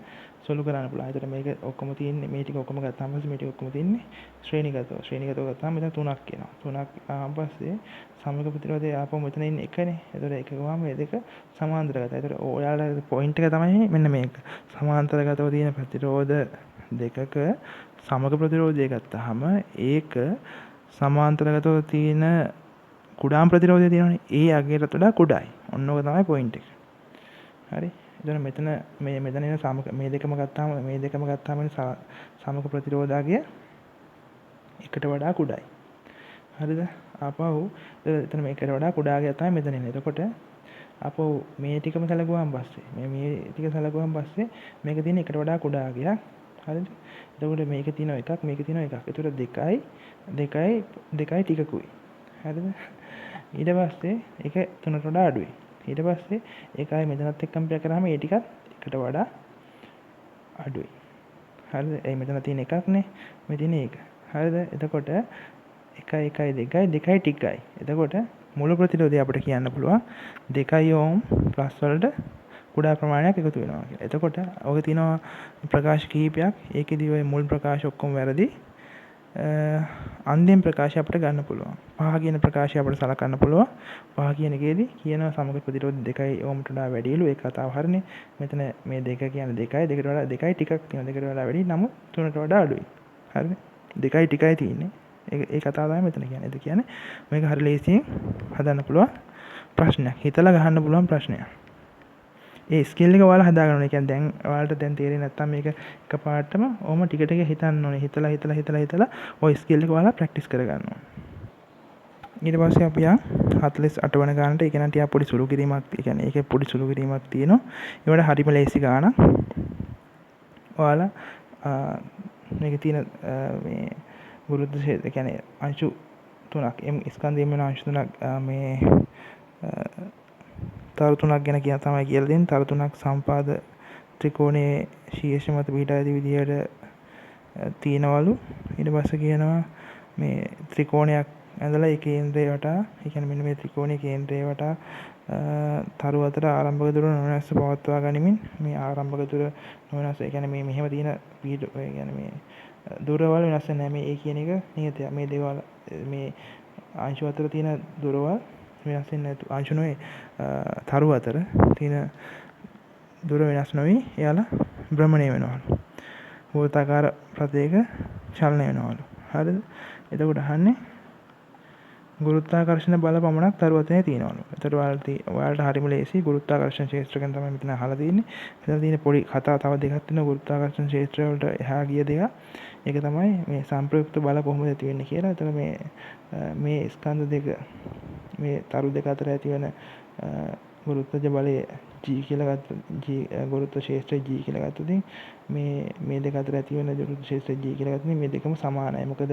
සොලු කරන්න පුළුවන්. ඒතර මේක ඔක්කොම තියෙන්නේ මේ ටික ඔක්කොම ගත්තාම පස්සේ මේ ටික ඔක්කොම තියෙන්නේ ශ්‍රේණිගතව ගත්තාම මෙතන 3ක් එනවා. 3ක් ආවන් පස්සේ සමග ප්‍රතිරෝධය ආපහු මෙතන ඉන්නේ එකනේ. ඒතර එක ගාම මේ දෙක සමාන්තරගතයි. ඒතර ඔයාලා පොයින්ට් එක තමයි මෙන්න මේක. සමාන්තරගතව තියෙන ප්‍රතිරෝධ දෙකක සමග ප්‍රතිරෝධය ගත්තාම ඒක සමාන්තරගතව තියෙන කුඩාම ප්‍රතිරෝධය තියෙනවනේ. ඒ අගයටත් වඩා කුඩායි. ඔන්න ඔක තමයි පොයින්ට් එක. හරි. එතන මෙතන එන මේ දෙකම ගත්තාම සමග ප්‍රතිරෝධාගය එකට වඩා කුඩායි. හරිද? ආපහු එතන මේකට වඩා කුඩා ගියා තමයි මෙතන එන්නේ. එතකොට ආපහු මේ ටිකම සැලකුවාන් පස්සේ මේක මේක තියෙන එකට වඩා කුඩා ගියක්. හරිද? එතකොට මේක තියෙනවා එකක්, මේක තියෙනවා එකක්. එතකොට දෙකයි ටිකකුයි. හරිද? ඊට පස්සේ ඒක 3ට වඩා අඩුයි. ඊට පස්සේ ඒකයි මෙතනත් එක්ක කම්පෙයාර් කරාම ඒ ටිකත් එකට වඩා අඩුයි. හරිද? ඒ මෙතන තියෙන එකක්නේ. මේ තියෙන එක. හරිද? එතකොට 1 2 ටිකයි. එතකොට මුළු ප්‍රතිරෝධය අපිට කියන්න පුළුවන් 2 ඕම් ප්ලස් වලට කුඩා ප්‍රමාණයක් එකතු වෙනවා කියලා. එතකොට ඔක තියෙනවා ප්‍රකාශ කිහිපයක්. ඒකෙදි ඔය මුල් ප්‍රකාශ ඔක්කොම වැරදි. අන්තිම ප්‍රකාශය අපිට ගන්න පුළුවන්. 5 කියන ප්‍රකාශය අපිට සලකන්න පුළුවන්. 5 කියන එකේදී කියනවා සමග ප්‍රතිරෝධ 2 ඕම්ට වඩා වැඩිලු. ඒ කතාව හරිනේ. මෙතන මේ 2 කියන්නේ 2යි 2ට වඩා 2යි ටිකක් තියෙනවා. 2ට වඩා වැඩි. නමුත් 3ට වඩා අඩුයි. හරිනේ. 2යි ටිකයි තියෙන්නේ. ඒ කතාව තමයි මෙතන කියන්නේ. ඒ කියන්නේ මේක හරි ලේසියෙන් හදන්න පුළුවන් ප්‍රශ්නයක්. හිතලා ගහන්න පුළුවන් ප්‍රශ්නයක්. ඒ ස්කිල් එක ඔයාලා හදාගන්න ඕනේ. ඒ කියන්නේ දැන් ඔයාලට දැන් තේරෙන්නේ නැත්නම් මේක එකපාරටම ඔහොම ටික ටික හිතන්න ඕනේ. හිතලා ওই ස්කිල් එක ඔයාලා ප්‍රැක්ටිස් කරගන්න ඕනේ. ඊට පස්සේ අපි ආ 48 වන ගානට ඒක නම් ටිකක් පොඩි සුළු කිරීමක්, ඒ කියන්නේ ඒකේ පොඩි සුළු කිරීමක් තියෙනවා. ඒවට හරිම ලේසි ගානක්. ඔයාලා මේකේ තියෙන මේ ගුරුත්ව ක්ෂේත්‍රය, ඒ කියන්නේ අංශු 3ක්, එම් ස්කන්ධයෙන් වෙන අංශු 3ක්, මේ තරු 3ක් ගැන තමයි කියලා දෙන්නේ. තරු 3ක් සම්පාද ත්‍රිකෝණයේ ශීර්ෂ මත පිහිටා ඇති විදිහට තියෙනවලු. ඊට පස්සේ කියනවා මේ ත්‍රිකෝණයක් ඇඳලා ඒ කේන්ද්‍රය වටා, ඒ කියන්නේ මෙන්න මේ ත්‍රිකෝණයේ කේන්ද්‍රය වටා තරු අතර ආරම්භක දුර නොවෙනස්ව පවත්වා ගනිමින්, මේ ආරම්භක දුර නොවෙනස්, ඒ කියන්නේ මේ මෙහෙම තියෙන ඒ කියන්නේ මේ දුරවල් වෙනස් වෙන්නේ නැහැ. මේ ඒ කියන එක නියතයක්. මේ දේවල් මේ අංශු අතර තියෙන දුරවල් වෙනස් වෙන්නේ නැතු, අංශු නෙවෙයි තරු අතර තියෙන දුර වෙනස් නොවි එයාලා භ්‍රමණය වෙනවලු. වෘත්තාකාර ප්‍රතේක චලනය වෙනවලු. හරිද? එතකොට අහන්නේ ගුරුත්වාකර්ෂණ බල පමණක් තරු අතරේ තියෙනවලු. එතකොට ඔයාලට හරිම ලේසි ගුරුත්වාකර්ෂණ ක්ෂේත්‍ර ගැන තමයි මෙතන අහලා තියෙන්නේ. මෙතන තියෙන පොඩි කතා තව දෙකක් තියෙනවා ගුරුත්වාකර්ෂණ ක්ෂේත්‍රය වලට එහා ගිය දෙක. ඒක තමයි මේ සංප්‍රයුක්ත බල කොහොමද ඇති වෙන්නේ කියලා. එතන මේ ස්කන්ධ දෙක, මේ තරු දෙක අතර ඇති වෙන ගුරුත්වජ බලය G කියලා ගත්ත ගුරුත්ව ක්ෂේත්‍රය G කියලා ගත්තොත් මේ දෙක අතර ඇති වෙන ගුරුත්ව ක්ෂේත්‍රය G කියලා ගත්තොත් මේ දෙකම සමානයි. මොකද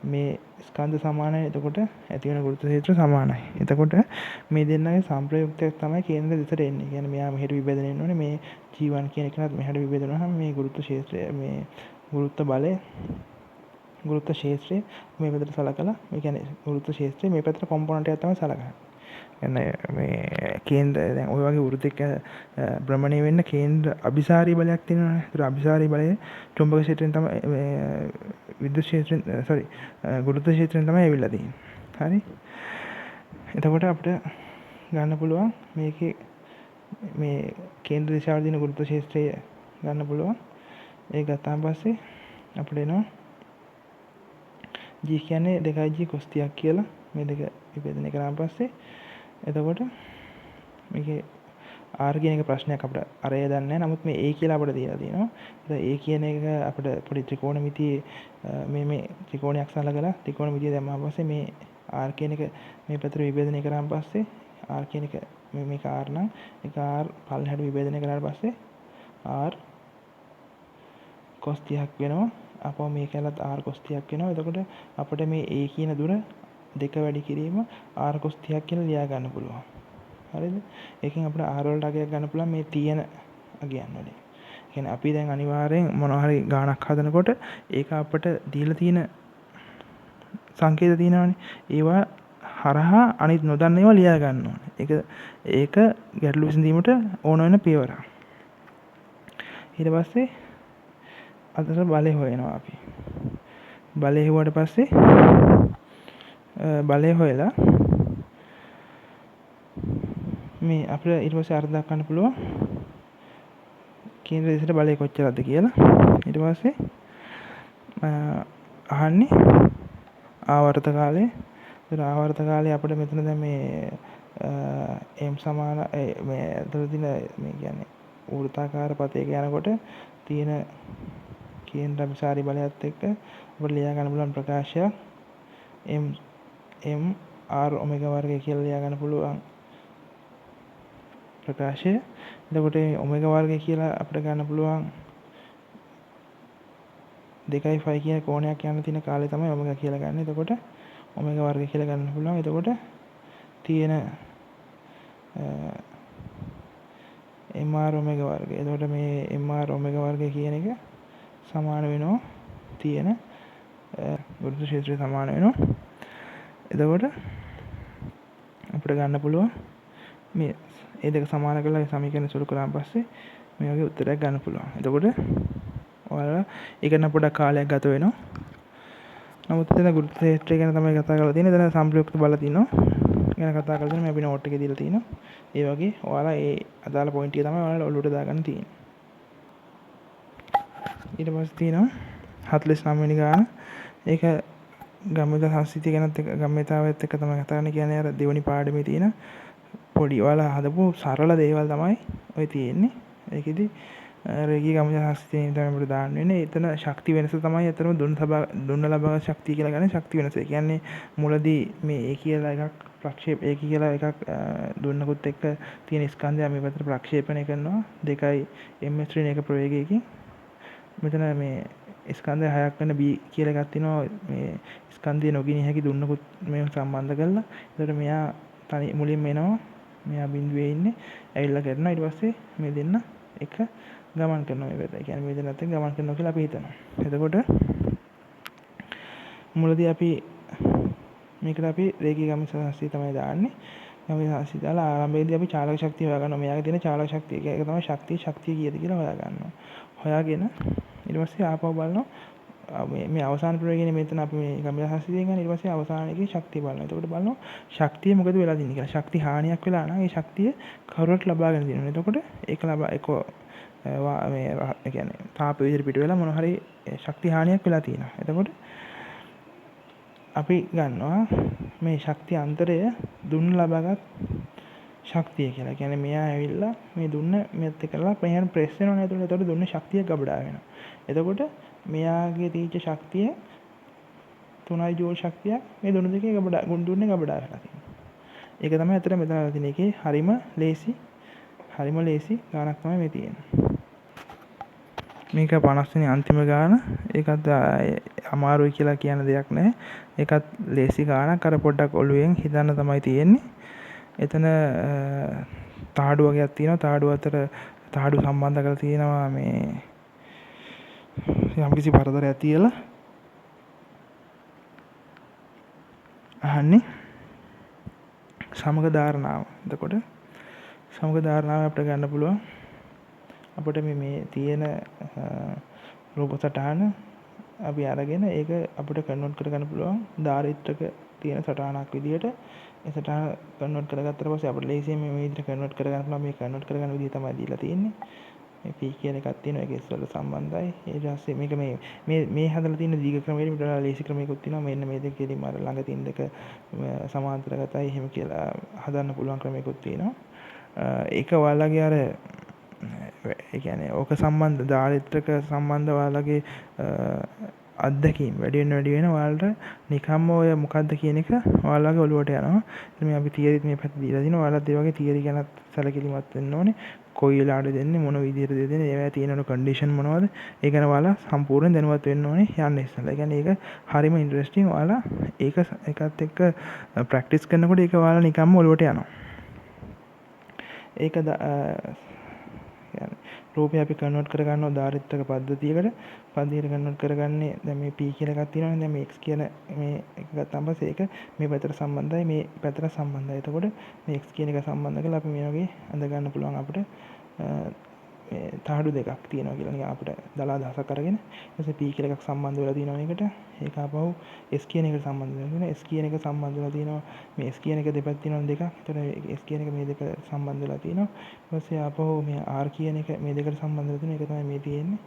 මේ ස්කන්ධ සමානයි. එතකොට ඇති වෙන ගුරුත්ව ක්ෂේත්‍ර සමානයි. එතකොට මේ දෙන්නගේ සංප්‍රයුක්තයක් තමයි කේන්ද්‍ර දෙසට එන්නේ. කියන්නේ මෙයා මෙහෙට විභජනය වෙන්න ඕනේ. මේ G1 කියන එකනත් මෙහෙට විභජනය වුණාම මේ ගුරුත්ව ක්ෂේත්‍රය, මේ ගුරුත්ව බලය, ගුරුත්ව ක්ෂේත්‍රය මේ පැත්තට සලකලා, ඒ කියන්නේ ගුරුත්ව ක්ෂේත්‍රය මේ පැත්තට කොම්පොනන්ට් එකක් තමයි සලකන්නේ. එන්නේ මේ කේන්ද්‍ර දැන් ওই වගේ වෘත්තයක භ්‍රමණය වෙන්න කේන්ද්‍ර අභිසාරී බලයක් තියෙනවානේ. ඒතර අභිසාරී බලය චුම්බක ක්ෂේත්‍රයෙන් තමයි මේ විද්‍යුත් ක්ෂේත්‍රයෙන් ගුරුත්ව ක්ෂේත්‍රයෙන් තමයි ඇවිල්ලා තියෙන්නේ. හරි? එතකොට අපිට ගන්න පුළුවන් මේකේ මේ කේන්ද්‍ර දිශාවට දින ගුරුත්ව ක්ෂේත්‍රය ගන්න පුළුවන්. ඒක ගත්තාන් පස්සේ අපිට එනවා G කියන්නේ 2G cos 30ක් කියලා. මේ දෙක විභජනය කරාන් පස්සේ එතකොට මේකේ R කියන එක ප්‍රශ්නයක් අපිට අරය දන්නේ නැහැ. නමුත් මේ A කියලා අපිට දීලා තියෙනවා. ඒ A කියන එක අපිට පොඩි ත්‍රිකෝණමිතියේ මේ ත්‍රිකෝණයක් සලකලා ත්‍රිකෝණමිතිය දැම්මම පස්සේ මේ R කියන එක මේ පැත්තට විභජනය කරාන් පස්සේ R කියන එක මේක R නම් ඒක R පල්ලෙහාට විභජනය කරාට පස්සේ R cos 30ක් වෙනවා. අපෝ මේකලත් R cos 30ක් වෙනවා. එතකොට අපිට මේ A කියන දුර දෙක වැඩි කිරීම R cos 30ක් කියලා ලියා ගන්න පුළුවන්. හරිද? ඒකෙන් අපිට R වලට අගයක් ගන්න පුළුවන් මේ තියෙන අගයන් වලින්. ඒ කියන්නේ අපි දැන් අනිවාර්යෙන් මොනවා හරි ගාණක් හදනකොට ඒක අපිට දීලා තියෙන සංකේත තියෙනවානේ. ඒවා හරහා අනිත් නොදන්න ඒවා ලියා ගන්න ඕනේ. ඒක ගැටලු විසඳීමට ඕන වෙන පියවරක්. ඊට පස්සේ අතර බලය හොයනවා අපි. බලය හොයුවාට පස්සේ බලය හොයලා මේ අපිට ඊට පස්සේ අර්ථ දක්වන්න පුළුවන් කේන්ද්‍ර දෙසට බලය කොච්චරද කියලා. ඊට පස්සේ අහන්නේ ආවර්ත කාලය. ඒතර ආවර්ත කාලය අපිට මෙතන දැන් මේ m සමාන මේ අතර දින මේ කියන්නේ වෘත්තාකාර පතයක යනකොට තියෙන කේන්ද්‍ර අභිසාරී බලයත් එක්ක අපිට ලියා ගන්න පුළුවන් ප්‍රකාශයක් m r ඔමෙගා වර්ගය කියලා ලියා ගන්න පුළුවන් ප්‍රකාශය. එතකොට ඔමෙගා වර්ගය කියලා අපිට ගන්න පුළුවන් 2.5 කියන කෝණයක් යන තියෙන කාලය තමයි ඔමෙගා කියලා ගන්න. එතකොට ඔමෙගා වර්ගය කියලා ගන්න පුළුවන්. එතකොට තියෙන mr ඔමෙගා වර්ගය. එතකොට මේ mr ඔමෙගා වර්ගය කියන එක සමාන වෙනවා තියෙන ගුරුත්ව ක්ෂේත්‍රය සමාන වෙනවා. එතකොට අපිට ගන්න පුළුවන් මේ දෙක සමාන කරලා ඒ සමීකරණ සුළු කරාන් පස්සේ මේ වගේ උත්තරයක් ගන්න පුළුවන්. එතකොට ඔයාලා ඒක නම් පොඩක් කාලයක් ගත වෙනවා. නමුත් එතන ගුරුත්ව ක්ෂේත්‍රය ගැන තමයි කතා කරලා තියෙන්නේ. එතන සංප්‍රයුක්ත බල තියෙනවා. ගැන කතා කරලා තියෙනවා. මේ අපි නෝට් එකේ දීලා තියෙනවා. ඒ වගේ ඔයාලා ඒ අදාළ පොයින්ට් ටික තමයි ඔයාලා ඔළුවට දාගන්න තියෙන්නේ. ඊට පස්සේ තියෙනවා 49 වෙනි ගාන. ඒක ගම්මිත සංස්කෘතිය ගැනත් ගම්මිතාවත් එක්ක තමයි කතා කරන්නේ. කියන්නේ අර දෙවෙනි පාඩමේ තියෙන පොඩි ඔයාලා හදපු සරල දේවල් තමයි ඔය තියෙන්නේ. ඒකෙදි රේගී ගමන හස්තයෙන් තමයි අපිට දාන්න වෙන්නේ. එතන ශක්ති වෙනස තමයි අතරම දුන්න ලබන ශක්තිය කියලා ගන්න ශක්ති වෙනස. ඒ කියන්නේ මුලදී මේ A කියලා එකක් ප්‍රක්ෂේප A කියලා එකක් දුන්නකොත් එක්ක තියෙන ස්කන්ධය මේ පැත්තට ප්‍රක්ෂේපණය කරනවා 2 ms ඍණ 1 ප්‍රවේගයකින්. මෙතන මේ ස්කන්ධය 6ක් වෙන B කියලා එකක් තියෙනවා. මේ ස්කන්ධය නොගිනිය හැකි දුන්නකොත් මේව සම්බන්ධ කරලා. ඒතර මෙයා තනි මුලින්ම එනවා. මෙයා බිඳුවේ ඉන්නේ. ඇවිල්ලා කරනවා. ඊට පස්සේ මේ දෙන්න එක ගමන් කරනවා මේ පැත්ත. ඒ කියන්නේ මේ දෙන්නත් එක්ක ගමන් කරනවා කියලා අපි හිතනවා. එතකොට මුලදී අපි මේකට අපි රේඛීය ගමන සාස්ත්‍රය තමයි දාන්නේ. ගමන සාස්ත්‍රය දාලා ආරම්භයේදී අපි චාලක ශක්තිය හොයාගන්නවා. මෙයාගේ තියෙන චාලක ශක්තිය. ඒක තමයි ශක්තිය කීයද කියලා හොයාගන්නවා. හොයාගෙන ඊට පස්සේ ආපහු බලනවා මේ අවසාන ප්‍රවේගයනේ මෙතන අපි මේ ගමන සාස්ත්‍රයෙන් ගන්න. ඊට පස්සේ අවසාන එකේ ශක්තිය බලනවා. එතකොට බලනවා ශක්තිය මොකද වෙලා තියෙන්නේ කියලා. ශක්ති හානියක් වෙලා නම් ඒ ශක්තිය කවුරුත් ලබාගෙන තියෙනවා. එතකොට ඒක මේ ඒ කියන්නේ තාප විදිහට පිට වෙලා මොන හරි ශක්ති හානියක් වෙලා තියෙනවා. එතකොට අපි ගන්නවා මේ ශක්ති අන්තරය දුන්න ලබාගත් ශක්තිය කියලා. කියන්නේ මෙයා ඇවිල්ලා මේ දුන්න මෙත් එකලා මෙහෙන් ප්‍රෙස් වෙනවනේ. එතකොට දුන්න ශක්තිය ගබඩා වෙනවා. එතකොට මෙයාගේ තීච්ච ශක්තිය 3 ජූල් ශක්තියක් මේ දුන්න දෙකේ දුන්නේ ගබඩා වෙලා තියෙනවා. ඒක තමයි අතර මෙතන තියෙන එකේ හරිම ලේසි ගානක් තමයි මේ තියෙන්නේ. මේක 50 වෙනි අන්තිම ගාන. ඒකත් අමාරුයි කියලා කියන දෙයක් නැහැ. ඒකත් ලේසි ගානක්. අර පොඩ්ඩක් ඔළුවෙන් හිතන්න තමයි තියෙන්නේ. එතන තාඩු වගේක් තියෙනවා. තාඩු අතර තාඩු සම්බන්ධ කරලා තියෙනවා මේ යම්කිසි පරතරයක් තියලා අහන්නේ සමග ධාරණාව. එතකොට සමග ධාරණාව අපිට ගන්න පුළුවන්. අපිට මේ තියෙන රූප සටහන අපි අරගෙන ඒක අපිට කන්වර්ට් කරගන්න පුළුවන් ධාරිත්‍රක තියෙන සටහනක් විදිහට. ඒ සටහන කන්වර්ට් කරගත්තට පස්සේ අපිට ලේසියෙන් මේ විදිහට කන්වර්ට් කරගන්න පුළුවන්. මේ කන්වර්ට් කරගන්න විදිහ තමයි දීලා තියෙන්නේ. මේ P කියන එකක් තියෙනවා. ඒක S වලට සම්බන්ධයි. ඊට පස්සේ මේක මේ හදලා තියෙන දීඝ ක්‍රමයට වඩා ලේසි ක්‍රමයකුත් තියෙනවා. මෙන්න මේ දෙකේදීම අර ළඟ තියෙන දෙක සමාන්තරගතයි එහෙම කියලා හදන්න පුළුවන් ක්‍රමයකුත් තියෙනවා. ඒක ඔයාලගේ අර ඒ කියන්නේ ඕක සම්බන්ධ ධාරිත්‍රක සම්බන්ධ ඔයාලගේ අත්දැකීම් වැඩි වෙන ඔයාලට නිකම්ම ඔය මොකද්ද කියන එක ඔයාලගේ ඔළුවට යනවා. ඉතින් මේ අපි තියරිත් මේ පැත්තේ දීලා තිනවා. ඔයාලත් ඒ වගේ තියරි ගැනත් සැලකිලිමත් වෙන්න ඕනේ. කොයි වෙලාවටද දෙන්නේ මොන විදිහටද දෙන්නේ ඒවා තියෙන කන්ඩිෂන් මොනවද ඒ ගැන ඔයාලා සම්පූර්ණ දැනුවත් වෙන්න ඕනේ යන්න ඉස්සෙල්ලා. ඒ කියන්නේ ඒක හරිම ඉන්ටරෙස්ටිං. ඔයාලා ඒකත් එක්ක ප්‍රැක්ටිස් කරනකොට ඒක ඔයාලා නිකම්ම ඔළුවට යනවා. ඒක රූපය අපි කන්වර්ට් කරගන්නවා ධාරිත්‍රක පද්ධතියකට. පද්ධතියට කන්වර්ට් කරගන්නේ දැන් මේ P කියලා එකක් තියෙනවානේ. දැන් මේ X කියන මේ එක ගත්තාම පස්සේ ඒක මේ පැත්තට සම්බන්ධයි මේ පැත්තට සම්බන්ධයි. එතකොට මේ X කියන එක සම්බන්ධ කරලා අපි මේ වගේ අඳ ගන්න පුළුවන් අපිට මේ තාඩු දෙකක් තියෙනවා කියලා නිකන් අපිට දලා දහසක් අරගෙන ඊපස්සේ P කියලා එකක් සම්බන්ධ වෙලා තියෙනවා මේකට. ඒක ආපහු S කියන එකට සම්බන්ධ වෙලා තියෙනවා. S කියන එක සම්බන්ධ වෙලා තියෙනවා මේ S කියන එක දෙපැත්ත තියෙනවා දෙකක්. එතකොට S කියන එක මේ දෙක සම්බන්ධ වෙලා තියෙනවා. ඊට පස්සේ ආපහු මේ R කියන එක මේ දෙකට සම්බන්ධ වෙලා තියෙනවා. ඒක තමයි මේ තියෙන්නේ.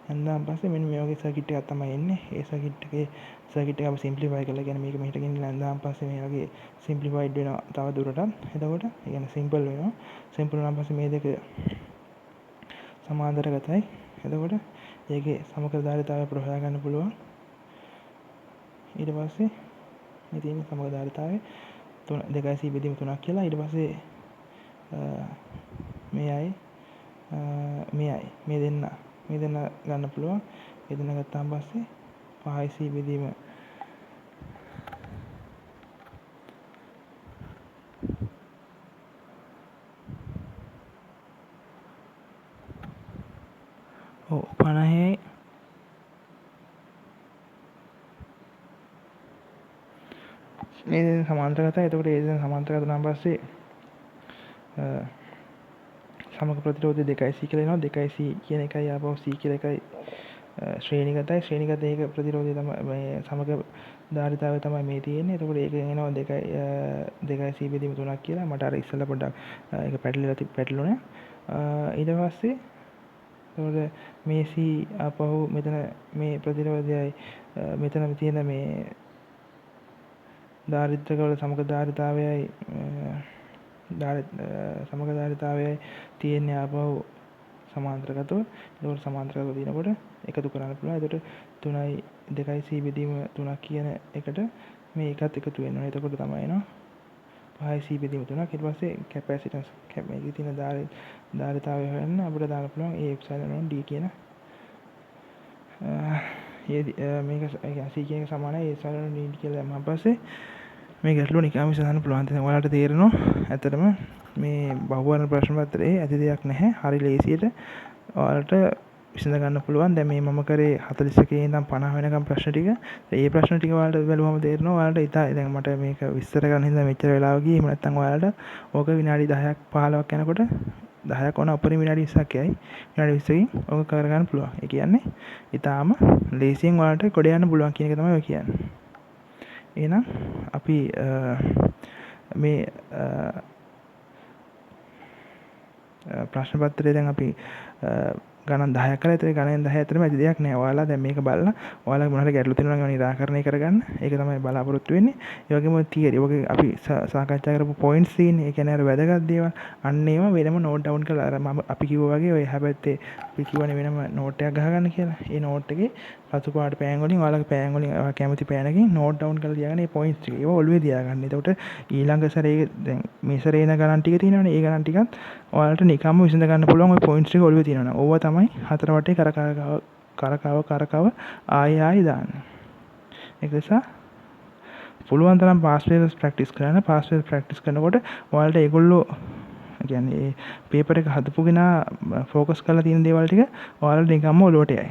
හන්දාන් පස්සේ මෙන්න මේ වගේ සර්කිට් එකක් තමයි එන්නේ. ඒ සර්කිට් එක අපි සිම්ප්ලිෆයි කරලා කියන්නේ මේක මෙහෙට ගෙනියලා හන්දාන් පස්සේ මේ වගේ සිම්ප්ලිෆයිඩ් වෙනවා තව දුරටත්. එතකොට ඒ කියන්නේ සිම්පල් වෙනවා. සිම්පල් වුණාන් පස්සේ මේ දෙක සමාන්තරගතයි. එතකොට ඒකේ සමකරධාරිතාවය අපිට හොයා ගන්න පුළුවන්. ඊට පස්සේ මේ තියෙන සමකරධාරිතාවය 2c බෙදීම 3ක් කියලා. ඊට පස්සේ මේ දෙන්න ගන්න පුළුවන්. මේ දෙන්න ගත්තාන් පස්සේ 5c බෙදීම ඔව් 50යි මේ දෙන්න සමාන්තරගතයි. එතකොට ඒ දෙන්න සමාන්තරගත වුණාන් පස්සේ සමක ප්‍රතිරෝධය 2c කියලා එනවා. 2c කියන එකයි ආපහු c කියලා එකයි ශ්‍රේණිගතයි. ශ්‍රේණිගත ඒක ප්‍රතිරෝධය තමයි මේ සමක ධාරිතාවය තමයි මේ තියෙන්නේ. එතකොට ඒකෙන් එනවා 2c බෙදීම 3ක් කියලා. මට අර ඉස්සෙල්ලා පොඩ්ඩක් ඒක පැටළුණා. ඊට පස්සේ එතකොට මේ c ආපහු මෙතන මේ ප්‍රතිරෝධයයි මෙතන තියෙන මේ ධාරිත්‍රක වල සමක ධාරිතාවයයි සමකධාරිතාවයයි තියෙන්නේ ආපහු සමාන්තරගතව. එතකොට සමාන්තරගතව තියෙනකොට එකතු කරන්න පුළුවන්. එතකොට 3යි 2යි c බෙදීම 3ක් කියන එකට මේ එකත් එකතු වෙන්න ඕනේ. එතකොට තමයි එනවා 5යි c බෙදීම 3ක්. ඊට පස්සේ කැපැසිටන්ස් මේකේ තියෙන ධාරිතාවය හොයන්න අපිට දාන්න පුළුවන් a epsilon d කියන මේක c කියන එක සමානයි a epsilon d කියලා දැම්මම පස්සේ මේ ගැටලුව නිකම්ම විසඳන්න පුළුවන්. දැන් ඔයාලට තේරෙනවා ඇත්තටම මේ බහුවර්ණ ප්‍රශ්න පත්‍රයේ ඇති දෙයක් නැහැ. හරි ලේසියට ඔයාලට විසඳ ගන්න පුළුවන්. දැන් මේ මම කරේ 41 ඉඳන් 50 වෙනකම් ප්‍රශ්න ටික. ඒ ප්‍රශ්න ටික ඔයාලට බැලුවම තේරෙනවා ඔයාලට දැන් මට මේක විස්තර කරන්න හින්දා මෙච්චර වෙලාව ගියේ. එහෙම නැත්නම් ඔයාලට ඕක විනාඩි 10ක් 15ක් යනකොට 10ක් වුණා උපරිම විනාඩි 20ක් යයි. විනාඩි 20කින් ඕක කරගන්න පුළුවන්. ඒ කියන්නේ ඊටාම ලේසියෙන් ඔයාලට ගොඩ යන්න පුළුවන් කියන එක තමයි ඔය කියන්නේ. එහෙනම් අපි මේ ප්‍රශ්න පත්‍රය දැන් අපි ගණන් 10ක් කරලා ඒතර ගණන් 10 ඇතුළෙම ඇති දෙයක් නෑ. ඔයාලා දැන් මේක බලලා ඔයාලගේ මොන හරි ගැටලු තියෙනවා නම් ඒවා නිරාකරණය කරගන්න. ඒක තමයි බලාපොරොත්තු වෙන්නේ. ඒ වගේම තියරි ඔගේ අපි සාකච්ඡා කරපු පොයින්ට්ස් තියෙන්නේ. ඒ කියන්නේ අර වැදගත් දේවල් අන්න ඒවා වෙනම නෝට් ඩවුන් කරලා අර මම අපි කිව්වා වගේ ඔය හැබැයි අපි කියවනේ වෙනම නෝට් එකක් ගහගන්න කියලා. ඒ නෝට් එකේ රතු පාට පෑන් වලින් ඔයාලගේ පෑන් වලින් කැමති පෑනකින් නෝට් ඩවුන් කරලා තියාගන්න මේ පොයින්ට්ස් ටික. ඒවා ඔළුවේ තියාගන්න. එතකොට ඊළඟ සැරේ දැන් මේ සැරේ එන ගණන් ටික තියෙනවනේ. ඒ ගණන් ටිකත් ඔයාලට නිකම්ම විසඳ ගන්න පුළුවන් ওই පොයින්ට්ස් ටික ඔළුවේ තියෙනවනේ. ඕවා තමයි හතර වටේ කරකව ආයෙ දාන්න. ඒක නිසා පුළුවන් තරම් පාස් පේපර්ස් ප්‍රැක්ටිස් කරන්න. පාස් පේපර් ප්‍රැක්ටිස් කරනකොට ඔයාලට ඒගොල්ලෝ කියන්නේ ඒ පේපර් එක හදපු කෙනා ફોකස් කරලා තියෙන දේවල් ටික ඔයාලට නිකම්ම ඔළුවට යයි.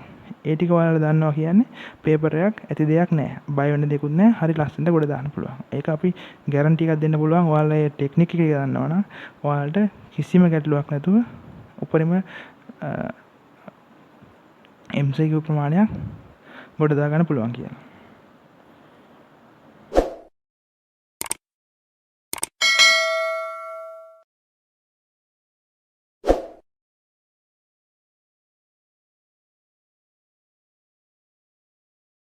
ඒ ටික ඔයාලා දන්නවා කියන්නේ පේපර් එකක් ඇති දෙයක් නෑ. බය වෙන්න දෙයක්වත් නෑ. හරි ලස්සනට ගොඩ දාන්න පුළුවන්. ඒක අපි ගැරන්ටි එකක් දෙන්න පුළුවන්. ඔයාලා මේ ටෙක්නික් එක දන්නවා නම් ඔයාලට කිසිම ගැටලුවක් නැතුව උපරිම MCQ ප්‍රමාණයක් ගොඩ දා ගන්න පුළුවන් කියලා.